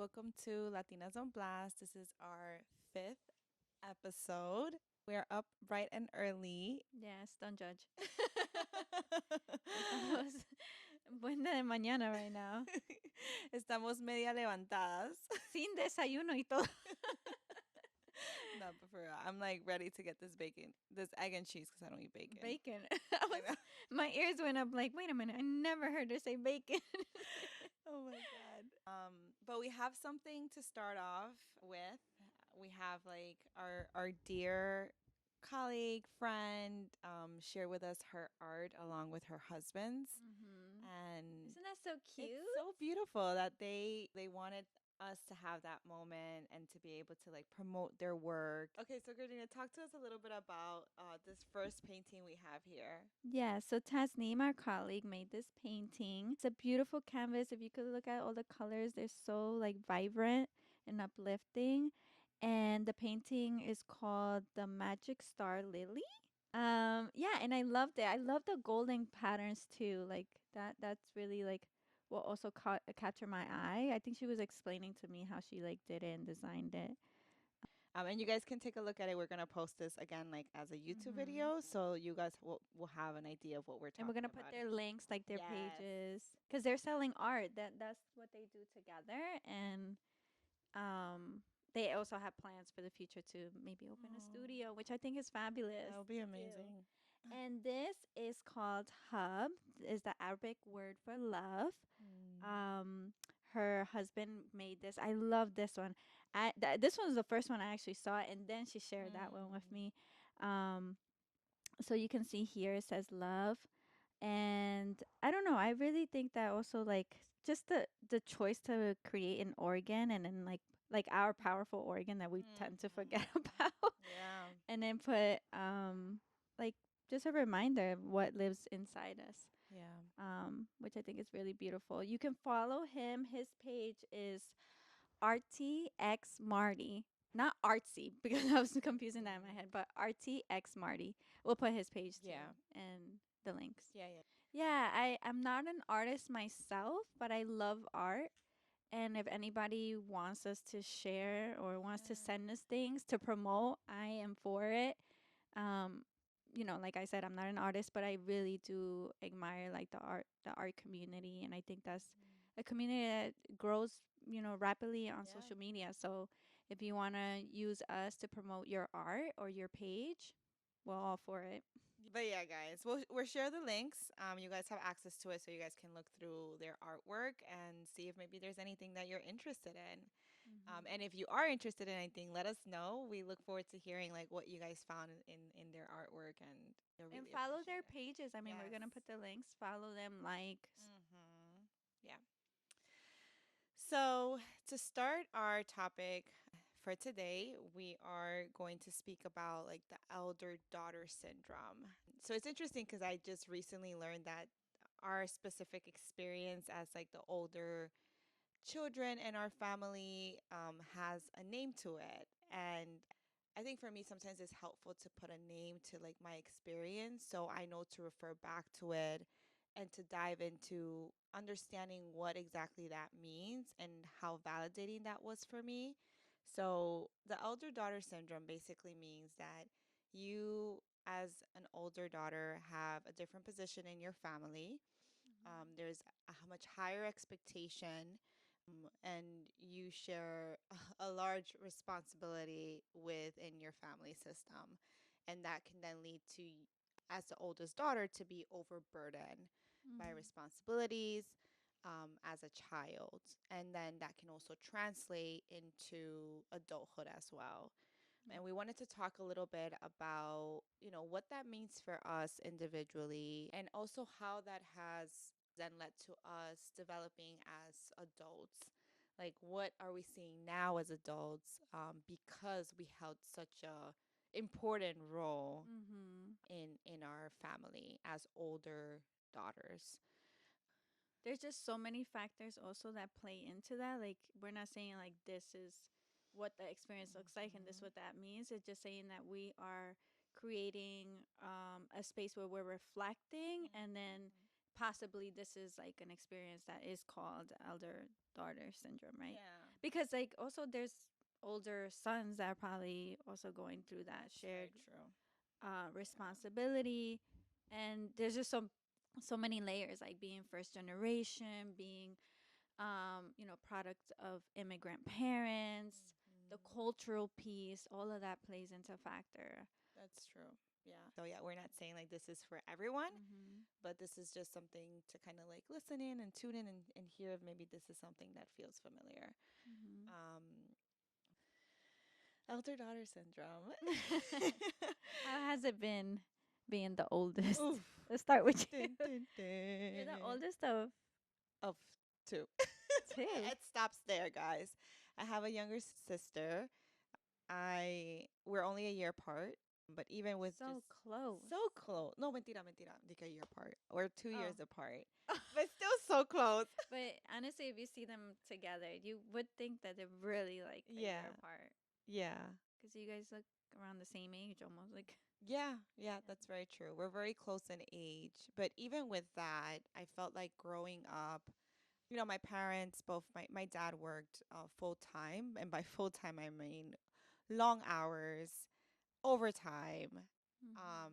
Welcome to Latinas on Blast. This is our fifth episode. We're up bright and early. Yes, don't judge. Estamos buena de mañana right now. Estamos media levantadas. Sin desayuno y todo. No, but for real, I'm like ready to get this egg and cheese because I don't eat bacon. Bacon. I know. My ears went up like, wait a minute, I never heard her say bacon. Oh my god. But we have something to start off with. We have like our dear colleague friend share with us her art along with her husband's, and Isn't that so cute? it's so beautiful that they wanted us to have that moment and to be able to like promote their work. Okay, so Gardina, talk to us a little bit about this first painting we have here. Yeah, so Tasneem, our colleague, made this painting. It's a beautiful canvas. If you could look at all the colors, they're so like vibrant and uplifting. And the painting is called The Magic Star Lily. Yeah, and I loved it. I love the golden patterns too. Like that's really like what also caught captured my eye. I think she was explaining to me how she like did it and designed it. And you guys can take a look at it. We're gonna post this again like as a YouTube video, so you guys will have an idea of what we're And we're talking gonna put about. their links, like their Yes. pages, because they're selling art. That's what they do together, and they also have plans for the future to maybe open a studio, which I think is fabulous. That would be Too. amazing. And this is called hub, is the Arabic word for love. Um, her husband made this. I love this one. This one was the first one I actually saw, and then she shared that one with me. Um, so you can see here it says love, and I don't know. I really think that also like just the choice to create an organ and then like our powerful organ that we tend to forget about, Yeah. and then put like just a reminder of what lives inside us, Yeah. which I think is really beautiful. You can follow him. His page is RTX Marty. Not artsy because I was confusing that in my head, but RTX Marty. We'll put his page Yeah. too and the links. Yeah. Yeah. Yeah, I'm not an artist myself, but I love art. And if anybody wants us to share or wants to send us things to promote, I am for it. Um, like I said, I'm not an artist, but I really do admire like the art community, and I think that's a community that grows, rapidly on Yeah. social media. So if you want to use us to promote your art or your page, we're all for it. But yeah, guys, we'll share the links. You guys have access to it, so you guys can look through their artwork and see if maybe there's anything that you're interested in. And if you are interested in anything, let us know. We look forward to hearing like what you guys found in their artwork, and you'll And really follow appreciate their it. pages. I mean, we're Yes. gonna put the links. Follow them, like. Yeah. So, to start our topic for today, we are going to speak about like the elder daughter syndrome. So, it's interesting because I just recently learned that our specific experience as like the older children in our family has a name to it. And I think for me, sometimes it's helpful to put a name to like my experience so I know to refer back to it and to dive into understanding what exactly that means and how validating that was for me. So, the elder daughter syndrome basically means that you, as an older daughter, have a different position in your family. There's a much higher expectation, and you share a large responsibility within your family system. And that can then lead to, as the oldest daughter, to be overburdened by responsibilities as a child. And then that can also translate into adulthood as well. And we wanted to talk a little bit about, what that means for us individually and also how that has then led to us developing as adults. Like, what are we seeing now as adults because we held such a important role in our family as older daughters. There's just so many factors also that play into that. Like, we're not saying like this is what the experience looks like and this what that means. It's just saying that we are creating a space where we're reflecting, and then possibly this is like an experience that is called elder daughter syndrome, right? Yeah. because like also there's older sons that are probably also going through that That's shared very true. Yeah. responsibility, and there's just so many layers, like being first generation, being product of immigrant parents, the Hmm. cultural piece, all of that plays into a factor. That's true. Yeah. So yeah, we're not saying like this is for everyone, Mm-hmm. but this is just something to kind of like listen in and tune in and hear if maybe this is something that feels familiar. Um, elder daughter syndrome. How has it been being the oldest? Oof. Let's start with you. Dun, dun, You're the dun. oldest of Of two. two. It stops there, guys. I have a younger sister. I we're only a year apart, but even with just So close. so close. No, mentira, mentira. Like a year apart. We're two Oh. years apart, but still so close. But honestly, if you see them together, you would think that they're really like a year Yeah, apart. yeah, Because you guys look around the same age almost. Like, yeah, yeah. That's very true. We're very close in age, but even with that, I felt like growing up. My parents both. My dad worked full time, and by full time I mean long hours, overtime. mm-hmm. Um,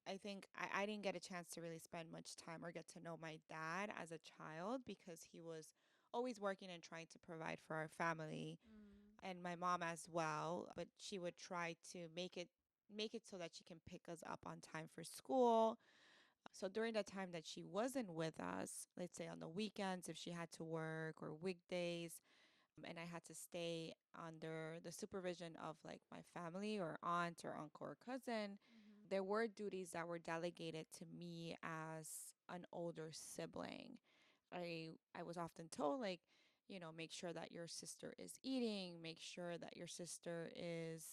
I think I didn't get a chance to really spend much time or get to know my dad as a child because he was always working and trying to provide for our family Mm. and my mom as well, but she would try to make it so that she can pick us up on time for school. So during the time that she wasn't with us, let's say on the weekends if she had to work or weekdays, and I had to stay under the supervision of like my family or aunt or uncle or cousin, Mm-hmm. there were duties that were delegated to me as an older sibling. I was often told like, make sure that your sister is eating, make sure that your sister is,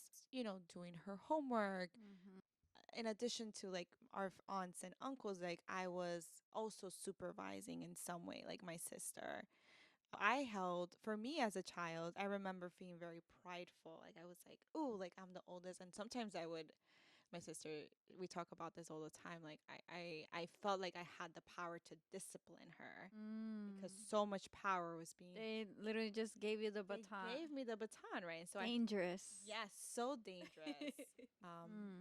doing her homework. Mm-hmm. In addition to like our aunts and uncles, like I was also supervising in some way, like my sister. I held, for me as a child, I remember feeling very prideful. Like I was like, "Ooh, like I'm the oldest." And sometimes I would, my sister, we talk about this all the time. Like I felt like I had the power to discipline her because Mm. so much power was being, They literally just gave you the they baton. gave me the baton, right? And so Dangerous. yes, so dangerous.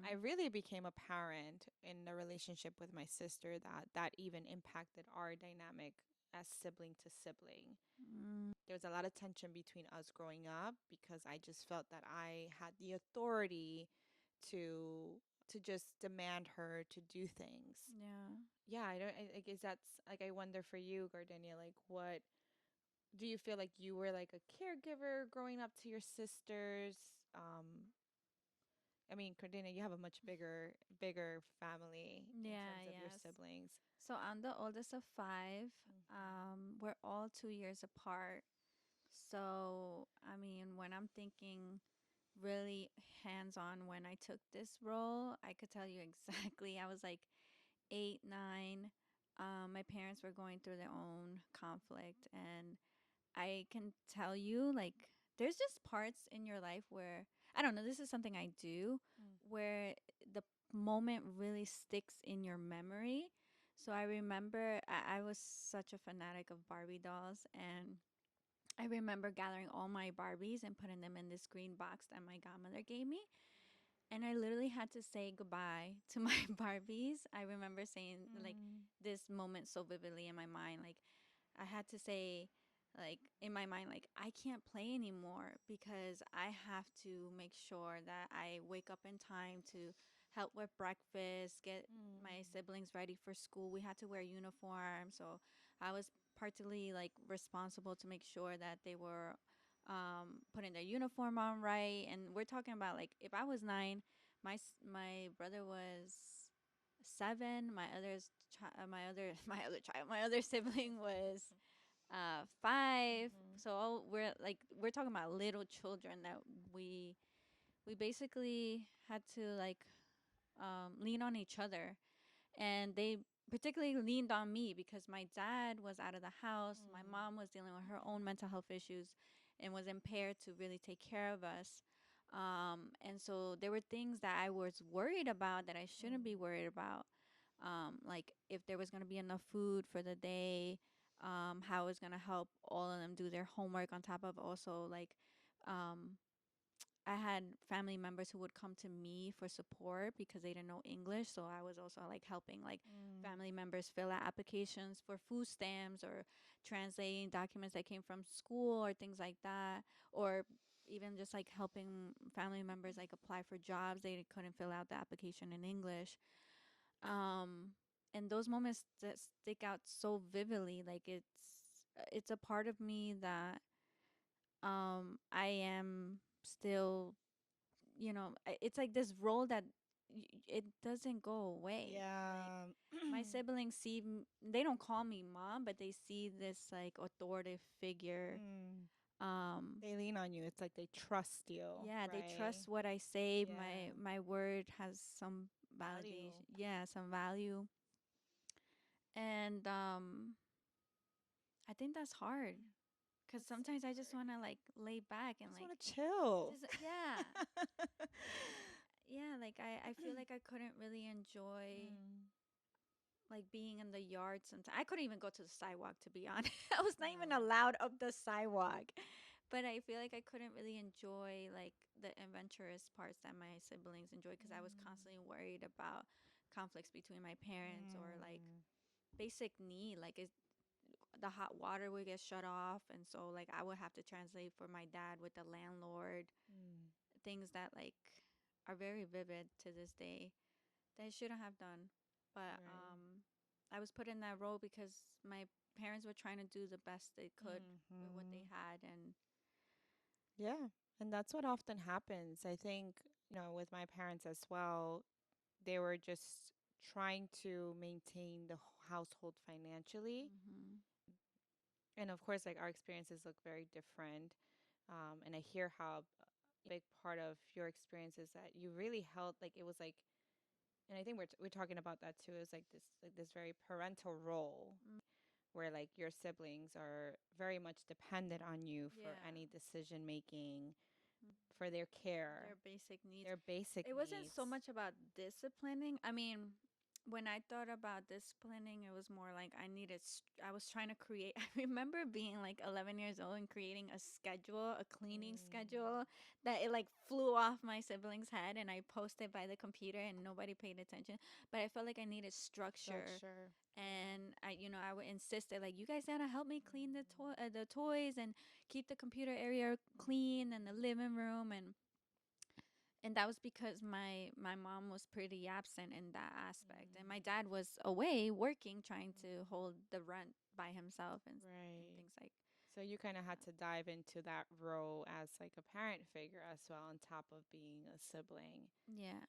I Mm. really became a parent in a relationship with my sister that even impacted our dynamic as sibling to sibling. Mm. There was a lot of tension between us growing up because I just felt that I had the authority to to just demand her to do things. Yeah. Yeah, I guess that's like I wonder for you, Gardenia, like what do you feel like you were like a caregiver growing up to your sisters? I mean, Gardenia, you have a much bigger family in Yeah, terms of your yes. siblings. So I'm the oldest of five. Hmm. We're all 2 years apart. So, I mean, when I'm thinking really hands on when I took this role, I could tell you exactly. I was like 8, 9. My parents were going through their own conflict, and I can tell you, like, there's just parts in your life where, I don't know, this is something I do, Mm. where the moment really sticks in your memory. So I remember I was such a fanatic of Barbie dolls, and I remember gathering all my Barbies and putting them in this green box that my godmother gave me. And I literally had to say goodbye to my Barbies. I remember saying like Mm. this moment so vividly in my mind. Like I had to say, like in my mind, like I can't play anymore because I have to make sure that I wake up in time to help with breakfast, get my Mm. siblings ready for school. We had to wear uniforms, so I was partly like responsible to make sure that they were putting their uniform on right. And we're talking about like if I was 9, my brother was 7, my other sibling was 5. Mhm. So we're talking about little children that we we basically had to like lean on each other, and they particularly leaned on me because my dad was out of the house. My Mm. mom was dealing with her own mental health issues and was impaired to really take care of us. And so there were things that I was worried about that I shouldn't be Mm. worried about. Like if there was going to be enough food for the day, how it's gonna help all of them do their homework on top of also like um I had family members who would come to me for support because they didn't know English. So I was also like helping like Mm. family members fill out applications for food stamps or translating documents that came from school or things like that. Or even just like helping family members like apply for jobs they couldn't fill out the application in English. Um and those moments that stick out so vividly, like it's a part of me that I am still, it's like this role that it doesn't go away. Like Yeah. my siblings see, they don't call me mom, but they see this like authoritative figure. Mm. Um, They lean on you. It's like they trust you, yeah, they right? trust what I say. Yeah. My word has some Value. validation. Yeah, some value. And I think that's hard because That's so sometimes I just hard. want to like lay back I and just like want to chill. just yeah, like I feel like I couldn't really enjoy Mm. like being in the yard sometimes. I couldn't even go to the sidewalk, to be honest. I was not even No. allowed up the sidewalk. But I feel like I couldn't really enjoy like the adventurous parts that my siblings enjoy because I was Mm. constantly worried about conflicts between my parents or like Mm. basic need, like the hot water would get shut off, and so like I would have to translate for my dad with the landlord, Mm. things that like are very vivid to this day that I shouldn't have done. But Right. I was put in that role because my parents were trying to do the best they could with what they Mm-hmm. had. And Yeah. And that's what often happens. I think, with my parents as well, they were just trying to maintain the household financially. mm-hmm, And of course, like our experiences look very different. And I hear how a big part of your experience is that you really held, like, it was like, and I think we're talking about that too. Is like this very parental role where like your siblings are very much dependent on you for yeah, any decision making, for their care, their basic needs. their basic It wasn't so needs. much about disciplining. I mean, when I thought about disciplining, it was more like I was trying to create. I remember being like 11 years old and creating a schedule, a cleaning Mm, schedule that it like flew off my sibling's head and I posted by the computer and nobody paid attention. But I felt like I needed structure. structure. Yeah. And I would insist that like you guys gotta help me clean the toys and keep the computer area clean and the living room, and that was because my mom was pretty absent in that aspect, and my Mm, dad was away working trying to mm, hold the rent by himself and right. things like So you kind of had that. to dive into that role as like a parent figure as well, on top of being a sibling. Yeah.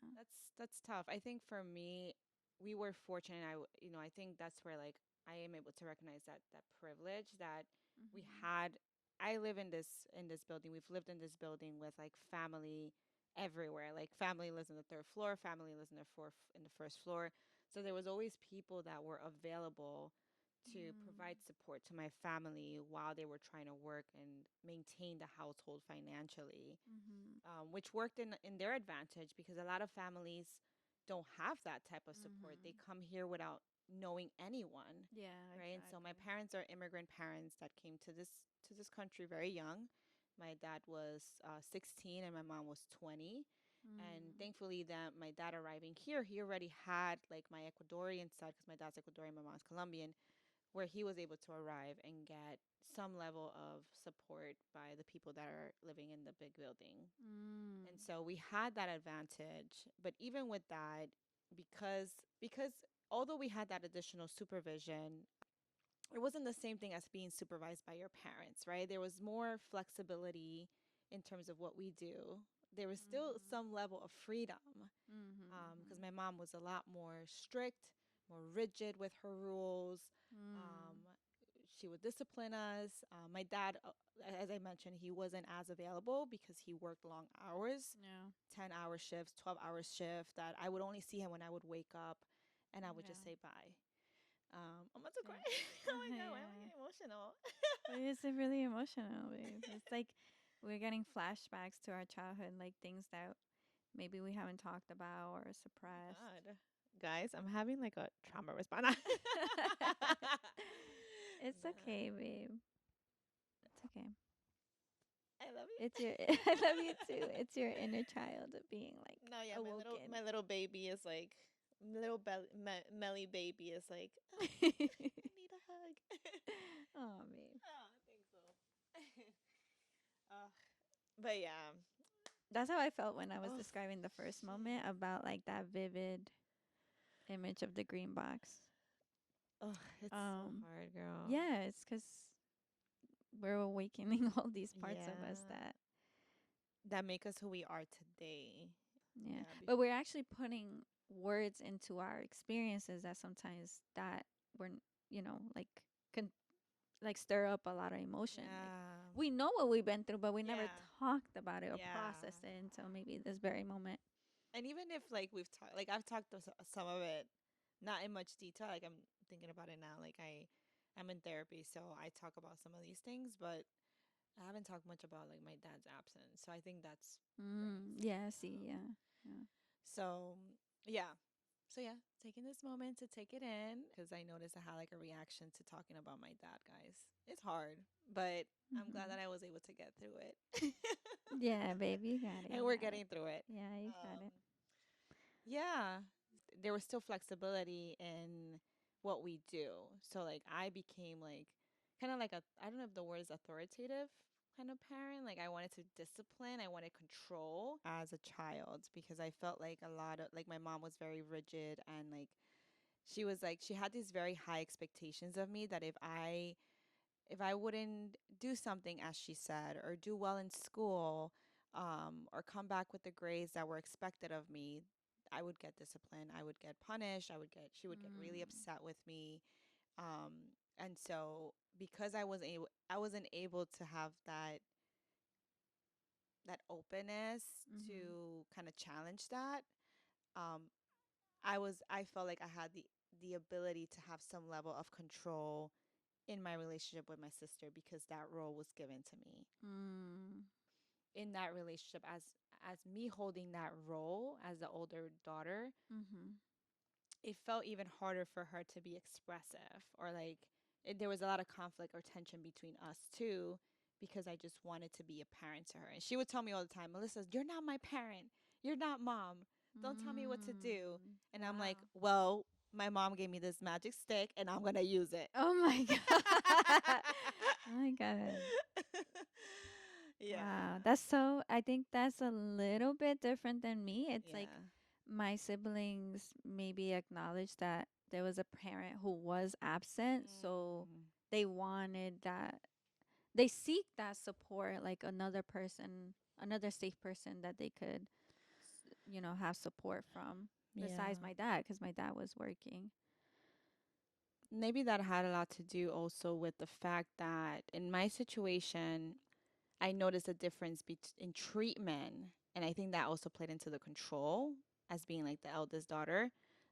That's tough. I think for me, we were fortunate. I think that's where like I am able to recognize that privilege that we Mhm. had. I live in this building. We've lived in this building with like family everywhere. Like family lives in the third floor, family lives in the first floor. So there was always people that were available to provide Mm. support to my family while they were trying to work and maintain the household financially, Mhm. which worked in their advantage because a lot of families don't have that type of support. They Mhm. come here without knowing anyone, Yeah, right? And so my exactly. parents are immigrant parents that came to this country very young. My dad was 16 and my mom was 20. And Mm. thankfully, that my dad arriving here, he already had like my Ecuadorian side because my dad's Ecuadorian, my mom's Colombian, where he was able to arrive and get some level of support by the people that are living in the big building. And Mm. so we had that advantage. But even with that, because although we had that additional supervision, it wasn't the same thing as being supervised by your parents, right? There was more flexibility in terms of what we do. There was still Mhm. some level of freedom Mhm. because Mhm. my mom was a lot more strict, more rigid with her rules. Mm. Um, she would discipline us. My dad, as I mentioned, he wasn't as available because he worked long hours, Yeah. 10-hour shifts, 12-hour shift, that I would only see him when I would wake up and I would just Yeah. say bye. I'm about to cry. Yeah. Oh my God, why am I Yeah. getting emotional? It's really emotional, babe. It's like we're getting flashbacks to our childhood, like things that maybe we haven't talked about or Oh my suppressed. God. Guys, I'm having like a trauma response. It's okay, babe. It's okay. I love It's you. your I love you too. It's your inner child being like No, yeah, awoken. my little baby is like Melly baby is like, oh, I need a hug. Oh, babe. Oh, I think so. uh, but yeah, That's how I felt when I was oh describing the first moment shit. about like that vivid image of the green box. Oh, it's so Um, hard, girl. yeah, it's because we're awakening all these parts of us Yeah, that, that make us who we are today. yeah, Yeah, but we're actually putting words into our experiences that sometimes that we're, like, can like stir up a lot of emotion. Like yeah, we know what we've been through, but we never yeah, talked about it or yeah. processed it until maybe this very moment. And even if like we've talked, like I've talked to some of it, not in much detail. Like I'm thinking about it now. I'm in therapy, so I talk about some of these things, but I haven't talked much about like my dad's absence. So I think that's crazy. Yeah, see, yeah, yeah. So yeah, so yeah, taking this moment to take it in because I noticed I had like a reaction to talking about my dad, guys. It's hard, but I'm glad Hmm. that I was able to get through it. Yeah, baby, you got it. And You we're got it. getting through it. Yeah, you got Um, it. yeah, there was still flexibility in what we do. So like I became like kind of like a, I don't know if the word is authoritative kind of parent. Like I wanted to discipline, I wanted control as a child because I felt like a lot of like my mom was very rigid and like she was like she had these very high expectations of me that if I wouldn't do something as she said, or do well in school, or come back with the grades that were expected of me, I would get disciplined. I would get punished. She would get really Mm. upset with me. And so because I wasn't able to have that openness Mhm. to kind of challenge that. Um, I felt like I had the ability to have some level of control in my relationship with my sister because that role was given to me Mm. in that relationship as me holding that role as the older daughter. Mhm. It felt even harder for her to be expressive or like there was a lot of conflict or tension between us too because I just wanted to be a parent to her. And she would tell me all the time, Melissa, you're not my parent. You're not mom. Don't tell me what to do. Mm. And I'm like, Wow. well, my mom gave me this magic stick and I'm going to use it. Oh my god. Oh my god. Yeah. Wow. That's so I think that's a little bit different than me. It's like Yeah. my siblings maybe acknowledged that there was a parent who was absent, so Mm. they wanted that they seek that support, like another person, another safe person that they could, have support from besides Yeah. my dad, because my dad was working. Maybe that had a lot to do also with the fact that in my situation, I noticed a difference in treatment. And I think that also played into the control as being like the eldest daughter,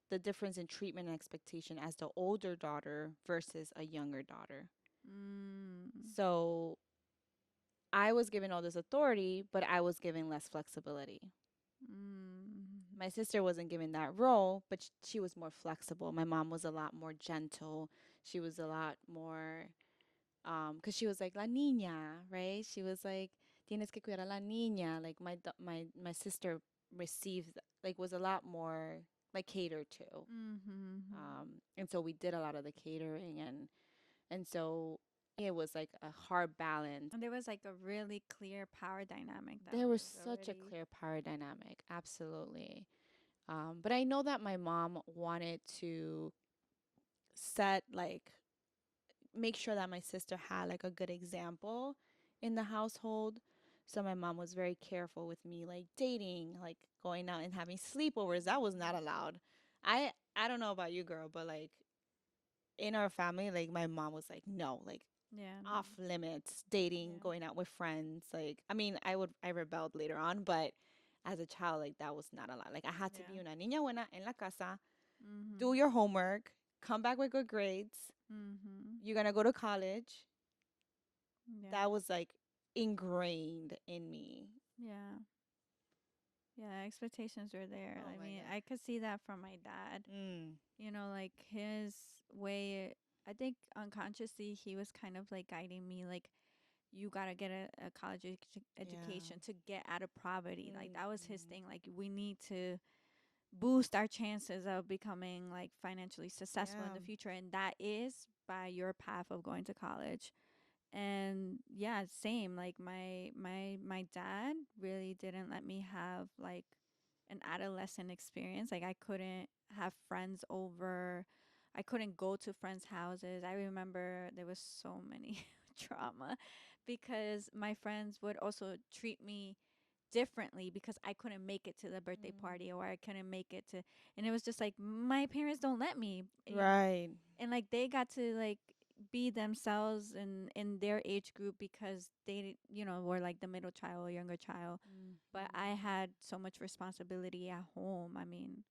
the difference in treatment and expectation as the older daughter versus a younger daughter. Mm. So I was given all this authority, but I was given less flexibility. Mm. My sister wasn't given that role, but she was more flexible. My mom was a lot more gentle. She was a lot more, because she was like la niña, right? She was like tienes que cuidar a la niña. Like my sister received like was a lot more like catered to, Mm-hmm. and so we did a lot of the catering and so it was like a hard balance. And there was like a really clear power dynamic that There was was such a already. clear power dynamic, absolutely. But I know that my mom wanted to set like make sure that my sister had like a good example in the household. So my mom was very careful with me like dating, like going out and having sleepovers. That was not allowed. I don't know about you, girl, but like in our family, like my mom was like, no, like Yeah, no. off limits, dating, Yeah. going out with friends. Like I mean, I rebelled later on, but as a child, like that was not allowed. Like I had to be Yeah. una niña buena en la casa, do Mhm. your homework, come back with good grades. Mhm. You're gonna go to college. Yeah. That was like ingrained in me. Yeah. Yeah, expectations were there. Oh I my mean, god. I could see that from my dad. Mm. Like his way. I think unconsciously he was kind of like guiding me, like you gotta get a college Yeah. education to get out of poverty. Like that was his Mm-hmm. thing. Like we need to boost our chances of becoming like financially successful in Yeah. the future, and that is by your path of going to college. And yeah, same, like my dad really didn't let me have like an adolescent experience. Like I couldn't have friends over, I couldn't go to friends houses. I remember there was so many trauma because my friends would also treat me differently because I couldn't make it to the birthday party, or I couldn't make it to, and it was just like my parents don't let me, Right. and like they got to like be themselves in their age group because they were like the middle child or younger child, but I Mm-hmm. had so much responsibility at home. I mean,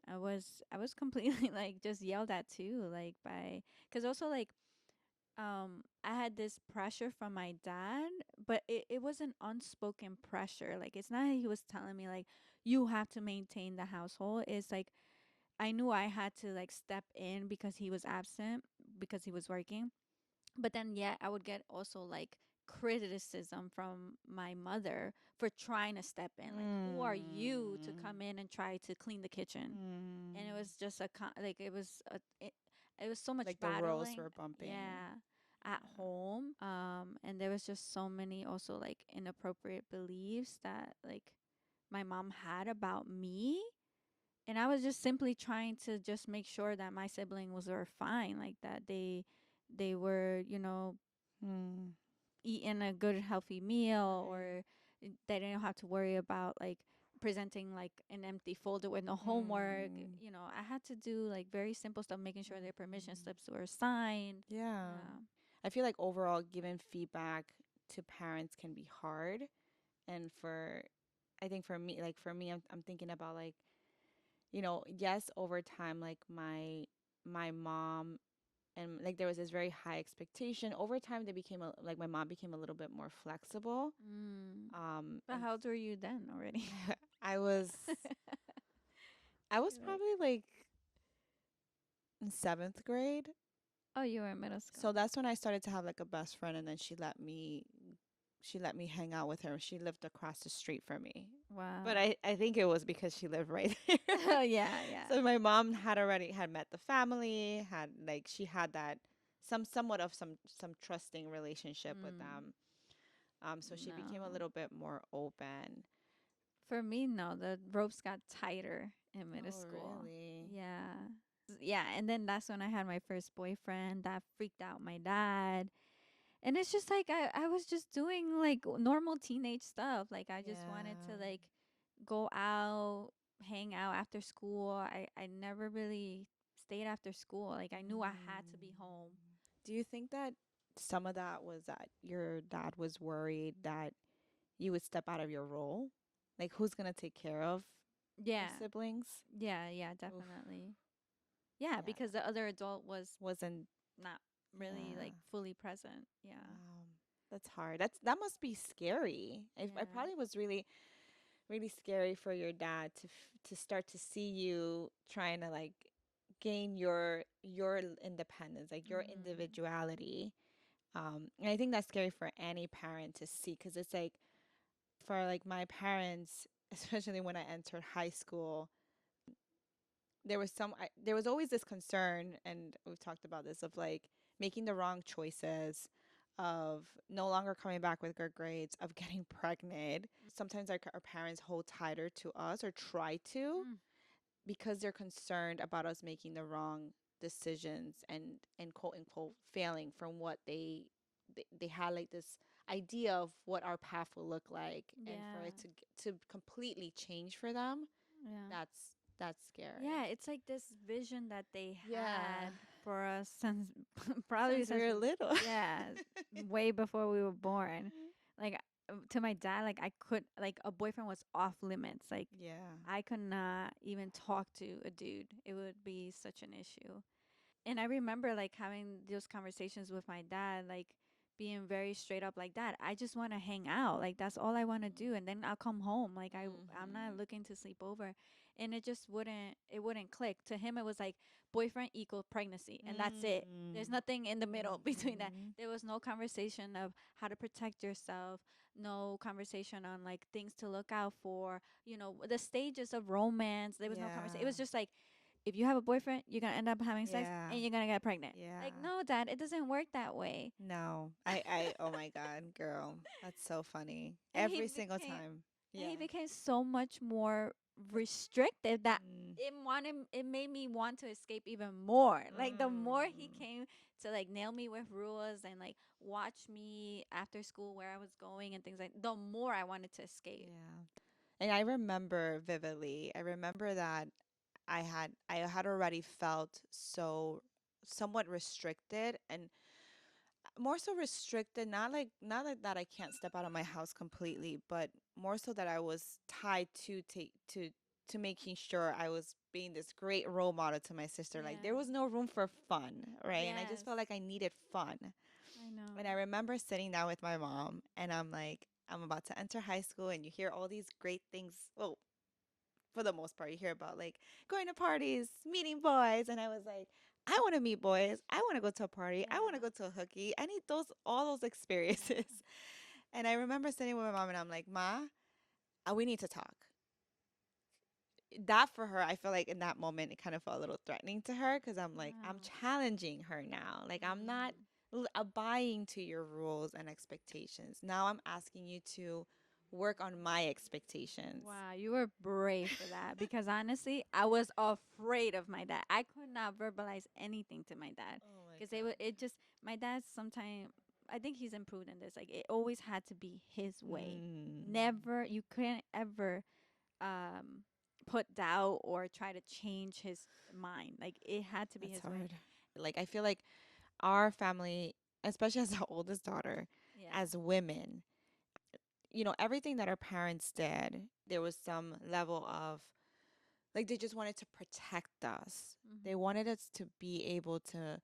I was completely like just yelled at too, like by, because also like I had this pressure from my dad, but it was an unspoken pressure. Like it's not that he was telling me like you have to maintain the household. It's like I knew I had to like step in because he was absent, because he was working. But then yeah, I would get also like criticism from my mother for trying to step in. Like, who are you to Mm. come in and try to clean the kitchen? And it Mm. was just like it was so much Like the roles battling. were bumping. Yeah. At Yeah. home. And there was just so many also like inappropriate beliefs that like my mom had about me, and I was just simply trying to just make sure that my siblings were fine, like that they were, Mm. eating a good healthy meal, Right. or they didn't have to worry about like presenting like an empty folder with no homework. Mm. I had to do like very simple stuff, making sure their permission Mhm. slips were signed. Yeah. Yeah. I feel like overall giving feedback to parents can be hard. And I think for me, I'm thinking about like, yes, over time, like my mom and like there was this very high expectation. Over time, like my mom became a little bit more flexible. Mm. But And how old were you then already? I was, I was You're like, probably like in seventh grade. oh, you were in middle So school. that's when I started to have like a best friend, and then she let me hang out with her. She lived across the street from me. But Wow. I think it was because she lived right there. Oh yeah, yeah. So my mom had met the family, had like she had that somewhat of some trusting relationship with Mm, them. So she became a no. little bit more open. For me, no. The ropes got tighter in middle Oh, school. really? Yeah. Yeah, and then that's when I had my first boyfriend that freaked out my dad. And it's just like I was just doing like normal teenage stuff. Like I just wanted to Yeah. like go out, hang out after school. I never really stayed after school. Like I knew I had to be Mm. home. Do you think that some of that was that your dad was worried that you would step out of your role? Like, who's gonna take care of your Yeah. siblings? Yeah, yeah, Oof. definitely. Yeah, Yeah. because the other adult was Wasn't. not really Yeah. like fully present. Yeah. Wow. That's hard. That must be scary. I Yeah. probably was really scary for your dad to start to see you trying to like gain your independence, like your Mhm. individuality. And I think that's scary for any parent to see because it's like for like my parents, especially when I entered high school, there was always this concern, and we've talked about this of like making the wrong choices, of no longer coming back with good grades, of getting pregnant. Sometimes our parents hold tighter to us or try to Mm. because they're concerned about us making the wrong decisions and quote unquote failing from what they had like this idea of what our path will look like, and for Yeah. it to completely change for them, Yeah. that's scary. Yeah, it's like this vision that they Yeah. had for us since probably Since we since were little. yeah, way before we were born. Like to my dad, like I could like a boyfriend was off limits. Like Yeah. I could not even talk to a dude. It would be such an issue. And I remember like having those conversations with my dad, like being very straight up like that. I just want to hang out. Like that's all I want to do, and then I'll come home. Like I'm not Mm-hmm. looking to sleep over. and it wouldn't click. To him, it was like boyfriend equal pregnancy, and that's it. There's Mm. nothing in the middle between that. Mm-mm. There was no conversation of how to protect yourself, no conversation on like things to look out for, the stages of romance. There was no conversation. It Yeah. was just like, if you have a boyfriend, you're gonna end up having sex Yeah. and you're gonna get pregnant. Like, Yeah. no, dad, it doesn't work that way. No. Oh my God, girl. That's so funny. And he Every single became time. and Yeah. he became so much more restrictive that Mm. it made me want to escape even more. Like, the more he Mm. came to like nail me with rules and like watch me after school where I was going and things, like the more I wanted to escape. Yeah. And I remember vividly. I remember that I had already felt so somewhat restricted, and more so restricted, not like that I can't step out of my house completely, but more so that I was tied to making sure I was being this great role model to my sister. Like, there Yeah. was no room for fun, right? And I just Yes. felt like I needed fun. I know. And I remember sitting down with my mom, and I'm like, I'm about to enter high school, and you hear all these great things. Well, for the most part, you hear about like going to parties, meeting boys, and I was like, I want to meet boys. I want to go to a party. I want to Yeah. go to a hooky. I need all those experiences. Yeah. And I remember sitting with my mom, and I'm like, Ma, we need to talk. That for her, I feel like in that moment, it kind of felt a little threatening to her because I'm like, I'm Wow. challenging her now. Like, I'm not Mhm. abiding to your rules and expectations. Now I'm asking you to work on my expectations. Wow, you were brave for that, because honestly, I was afraid of my dad. I could not verbalize anything to my dad Oh my because God. it just, my dad sometimes, I think he's improved in this. Like, it always had to be his way. Mm, Never, you couldn't ever um put doubt or try to change his mind. Like, it had to be that's his way. hard. Like, I feel like our family, especially as the oldest daughter, Yeah. as women, everything that our parents did, there was some level of like they just wanted to protect us. They Mhm. wanted us to be able to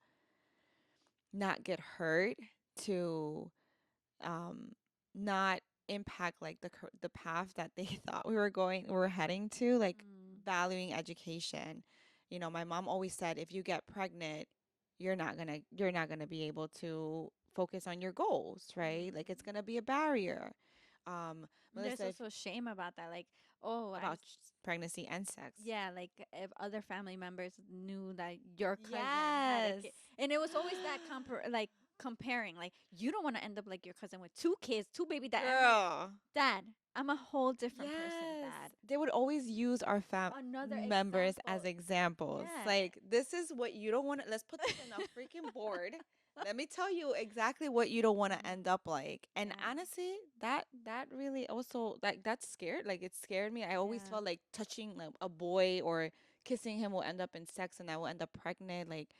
not get hurt, to um not impact like the path that they thought we were heading to, like Mm. valuing education. My mom always said if you get pregnant, you're not going to be able to focus on your goals, right? Like, it's Mm. going to be a barrier. um There's Melissa, if, also shame about that. Like, oh, about pregnancy and sex. yeah, like if other family members knew that your cousin had a Yes. kid, and it was always that comparing, like, you don't want to end up like your cousin with two kids, two baby dad. I'm like, Girl. dad, I'm a whole different person, Yes. dad. They would always use our Another members as example. examples. Yeah. Like, this is what you don't want to, let's put this on a freaking board. Let me tell you exactly what you don't want to Mhm. end up like. And Yeah. honestly, that really also, like, that scared, like, it scared me. I always Yeah. felt like touching like a boy or kissing him will end up in sex and I will end up pregnant. Like,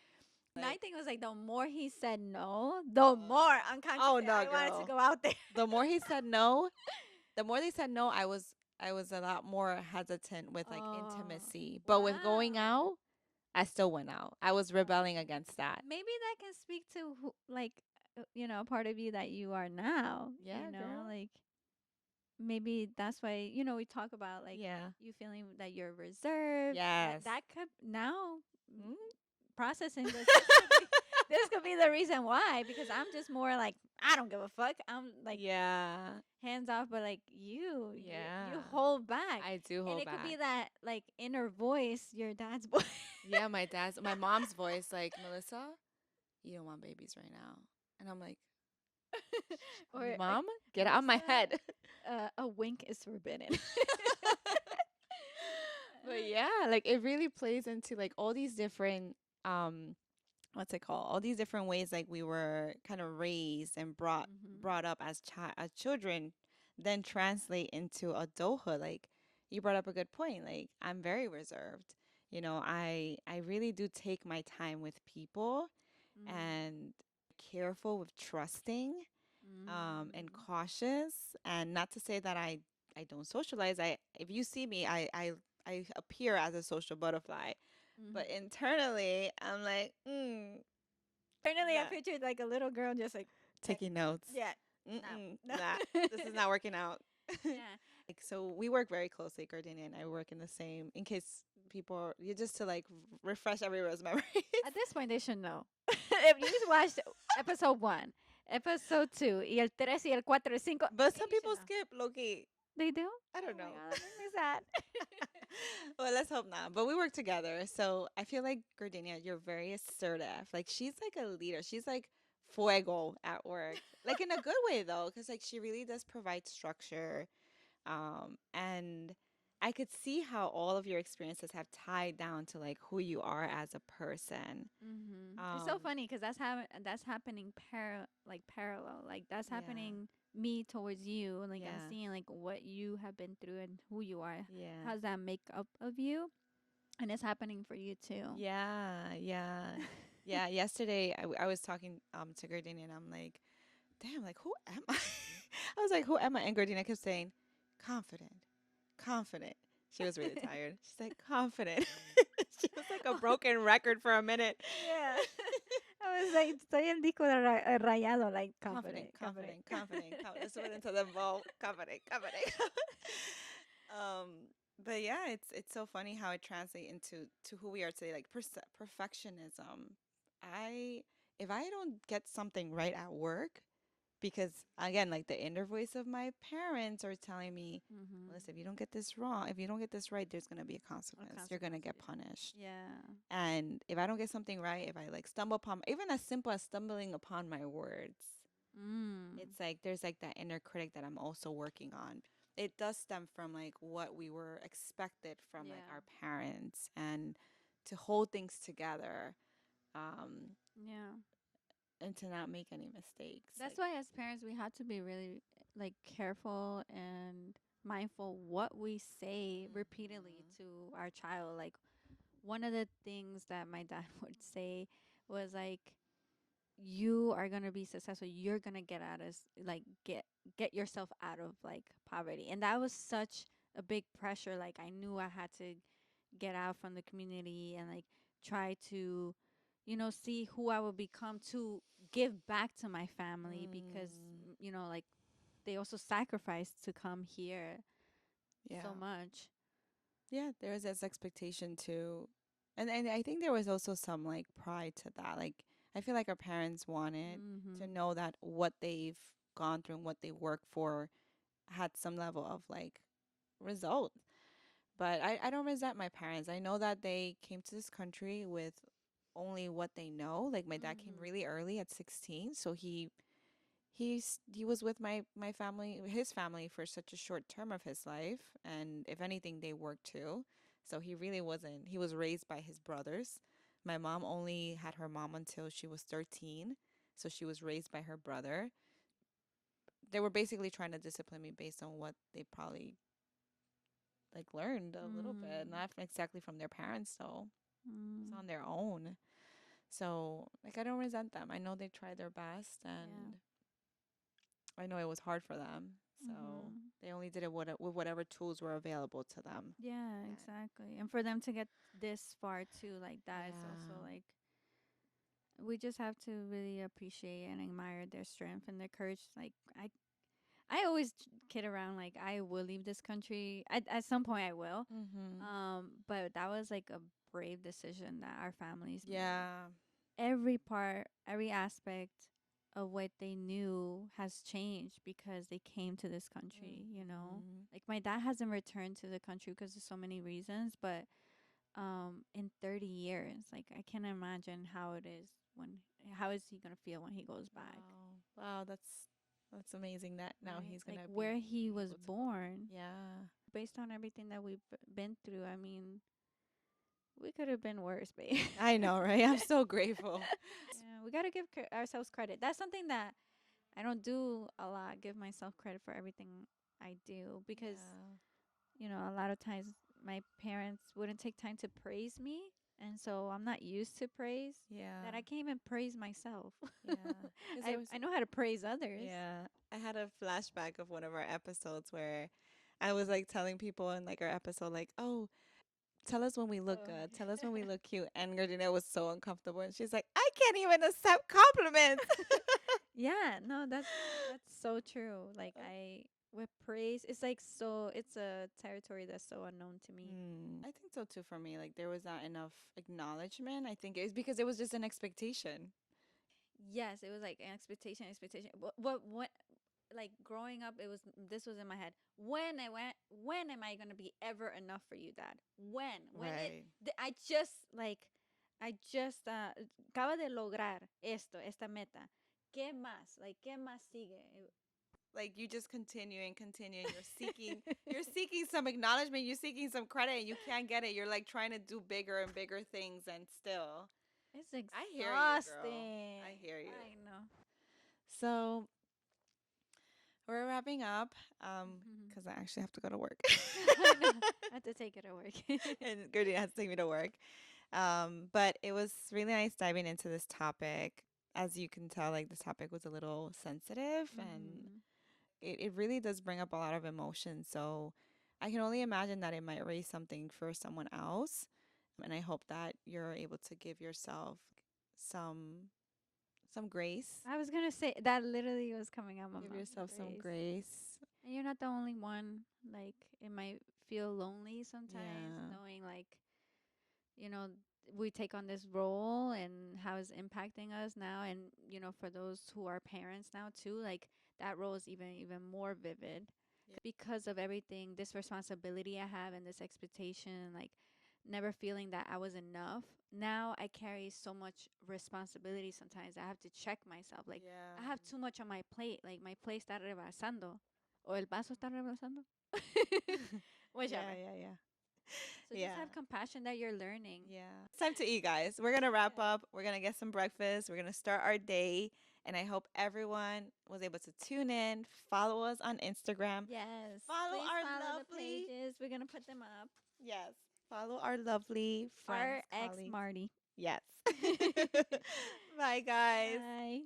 My thing was like, the more he said no, the more oh unconsciously no, I wanted to girl. go out there. The more he said no, the more they said no, I was a lot more hesitant with like Oh, intimacy. But with going wow. out, I still went out. I was rebelling against that. Maybe that can speak to who, like, a part of you that you are now. Yeah, girl. Like, maybe that's why, we talk about like Yeah. you feeling that you're reserved. That Yes. that could now, Mm? processing this. This could be the reason why, because I'm just more like, I don't give a fuck. I'm like Yeah. hands off, but like you Yeah. hold back, I do and hold it could be back. that like inner voice, your dad's voice. Yeah, my mom's voice, like, Melissa, you don't want babies right now. And I'm like, Or like, Mom, get out of my Melissa, head. a wink is forbidden. But yeah, like, it really plays into like all these different um what's it called? All these different ways like we were kind of raised and Mhm. brought up as children, then translate into adulthood. Like, you brought up a good point. Like, I'm very reserved. I really do take my time with people Mhm. and careful with trusting, and Mhm. cautious. And not to say that I don't socialize. I If you see me, I appear as a social butterfly, but Mhm. internally I'm like, Finally, I nah, pictured like a little girl just like, taking notes. yeah, Mm-mm, no, nah, no. this is not working out. Yeah. Like, so we work very closely, Gardenia and I work in the same, in case people, you just to like refresh everyone's memories. At this point, they should know. If you watched episode 1, episode 2, y el 3, y el 4, y el 5, But some you should people know. skip, Loki. They do? I don't Oh my know. god, that made me sad. Well, let's hope not. But we work together. So I feel like Gardenia, you're very assertive. Like she's like a leader. She's like fuego at work. Like in a good way though, because like she really does provide structure. And I could see how all of your experiences have tied down to like who you are as a person. It's so Um, funny because that's happening parallel. Like that's yeah, happening me towards you. Like I'm yeah, seeing like what you have been through and who you are. yeah, How's that make up of you? And it's happening for you too. yeah, yeah, yeah. Yesterday, I was talking to Gardenia, and I'm like, damn, like who am I? I was like, who am I? And Gardenia kept saying, confident, confident. She was really tired. She's like, confident. She was like a broken record for a minute. Yeah. I was like, estoy el disco de rayado, like Confident, confident, confident. confident, confident, confident. Let's put it into the vault. Confident, confident. um, but yeah, it's so funny how it translates into to who we are today. Like perfectionism. I if I don't get something right at work, because again, like the inner voice of my parents are telling me, Mm-hmm. Melissa, if you don't get this wrong, if you don't get this right, there's gonna be a A consequence. You're gonna consequence. get punished. Yeah. And if I don't get something right, if I like stumble upon even as simple as stumbling upon my words, Mm. it's like there's like that inner critic that I'm also working on. It does stem from like what we were expected from like Yeah. our parents and to hold things together, um, Yeah. and to not make any mistakes. That's Like, why as parents we have to be really like careful and mindful what we say repeatedly mhm, to our child. Like one of the things that my dad would say was like, you are gonna be successful. You're gonna get out of like get yourself out of like poverty. And that was such a big pressure. Like I knew I had to get out from the community and like try to, see who I would become to give back to my family because mm, like they also sacrificed to come here so yeah. much. Yeah, there was this expectation too. And I think there was also some like pride to that. Like I feel like our parents wanted to Mhm. know that what they've gone through and what they worked for had some level of like result. But I don't resent my parents. I know that they came to this country with only what they know. Like my dad came Mhm. really early at 16, so he was with my family, his family for such a short term of his life, and if anything they worked too. So he really wasn't, he was raised by his brothers. My mom only had her mom until she was 13, so she was raised by her brother. They were basically trying to discipline me based on what they probably like learned a little bit, Mm. not exactly from their parents though. It was Mm. on their own. So like I don't resent them. I know they tried their best, Yeah. and I know it was hard for them. So Mhm. they only did it with whatever tools were available to them. Yeah, And exactly. And for them to get this far too, like that is also yeah. like we just have to really appreciate and admire their strength and their courage. Like I always kid around like I will leave this country. At some point I will. Mhm. But that was like a brave decision that our families made. Yeah. Every part, every aspect of what they knew has changed because they came to this country. Mhm. Like my dad hasn't returned to the country because of so many reasons, but in 30 years, like I can't imagine how is he going to feel when he goes back, Wow. Wow, that's amazing that now right? he's going Like to where be he was able to go. born, Yeah. based on everything that we've been through. I mean, we could have been worse, babe. I know, right? I'm so grateful. Yeah, we got to give ourselves credit. That's something that I don't do a lot, give myself credit for everything I do because, Yeah. a lot of times my parents wouldn't take time to praise me. And so I'm not used to praise that Yeah. I can't even praise myself. Yeah. Cuz there was I know how to praise others. yeah, I had a flashback of one of our episodes where I was like telling people in like our episode like, "Oh, tell us when we look Oh, good. Tell us when we okay. look cute." And Gardina was so uncomfortable, and she's like, "I can't even accept compliments." Yeah, no, that's so true. Like I But praise, it's like so, it's a territory that's so unknown to me. I think so too for me. Like there was not enough acknowledgement. I think it's because it was just an expectation. Yes, it was like an expectation, expectation. What, like growing up, it was this was in my head. When am I gonna be ever enough for you, Dad? When it? Right. I just like, I just acaba de lograr esta meta. ¿Qué más? Like, ¿qué más sigue? Like you just continue and continue and you're seeking some acknowledgement, you're seeking some credit and you can't get it. You're like trying to do bigger and bigger things and still. It's I hear you, exhausting. girl. I hear you. I know. So we're wrapping up because I actually have to go to work. I know. I have to take it to work. And Gertie has to take me to work. But it was really nice diving into this topic. As you can tell, like this topic was a little sensitive and Mhm. it really does bring up a lot of emotions. So I can only imagine that it might raise something for someone else. And I hope that you're able to give yourself some some grace. I was gonna say that literally was coming out my Give mouth. yourself some Grace. grace. And you're not the only one. Like, it might feel lonely sometimes, Yeah. knowing like, you know, we take on this role and how it's impacting us now. And, for those who are parents now too, like that role is even more vivid Yeah. because of everything, this responsibility I have and this expectation, like never feeling that I was enough. Now I carry so much responsibility sometimes. I have to check myself. Like, Yeah. I have too much on my plate. Like, my plate está rebasando. O el vaso está rebasando. Yeah, Whichever. yeah, yeah. So just Yeah. have compassion that you're learning. Yeah. It's time to eat, guys. We're going to wrap Yeah. up. We're going to get some breakfast. We're going to start our day. And I hope everyone was able to tune in, follow us on Instagram, Yes. follow Please our follow the lovely, pages. We're going to put them up. yes, follow our lovely friends, Our ex colleagues. Marty. Yes. Bye, guys. Bye.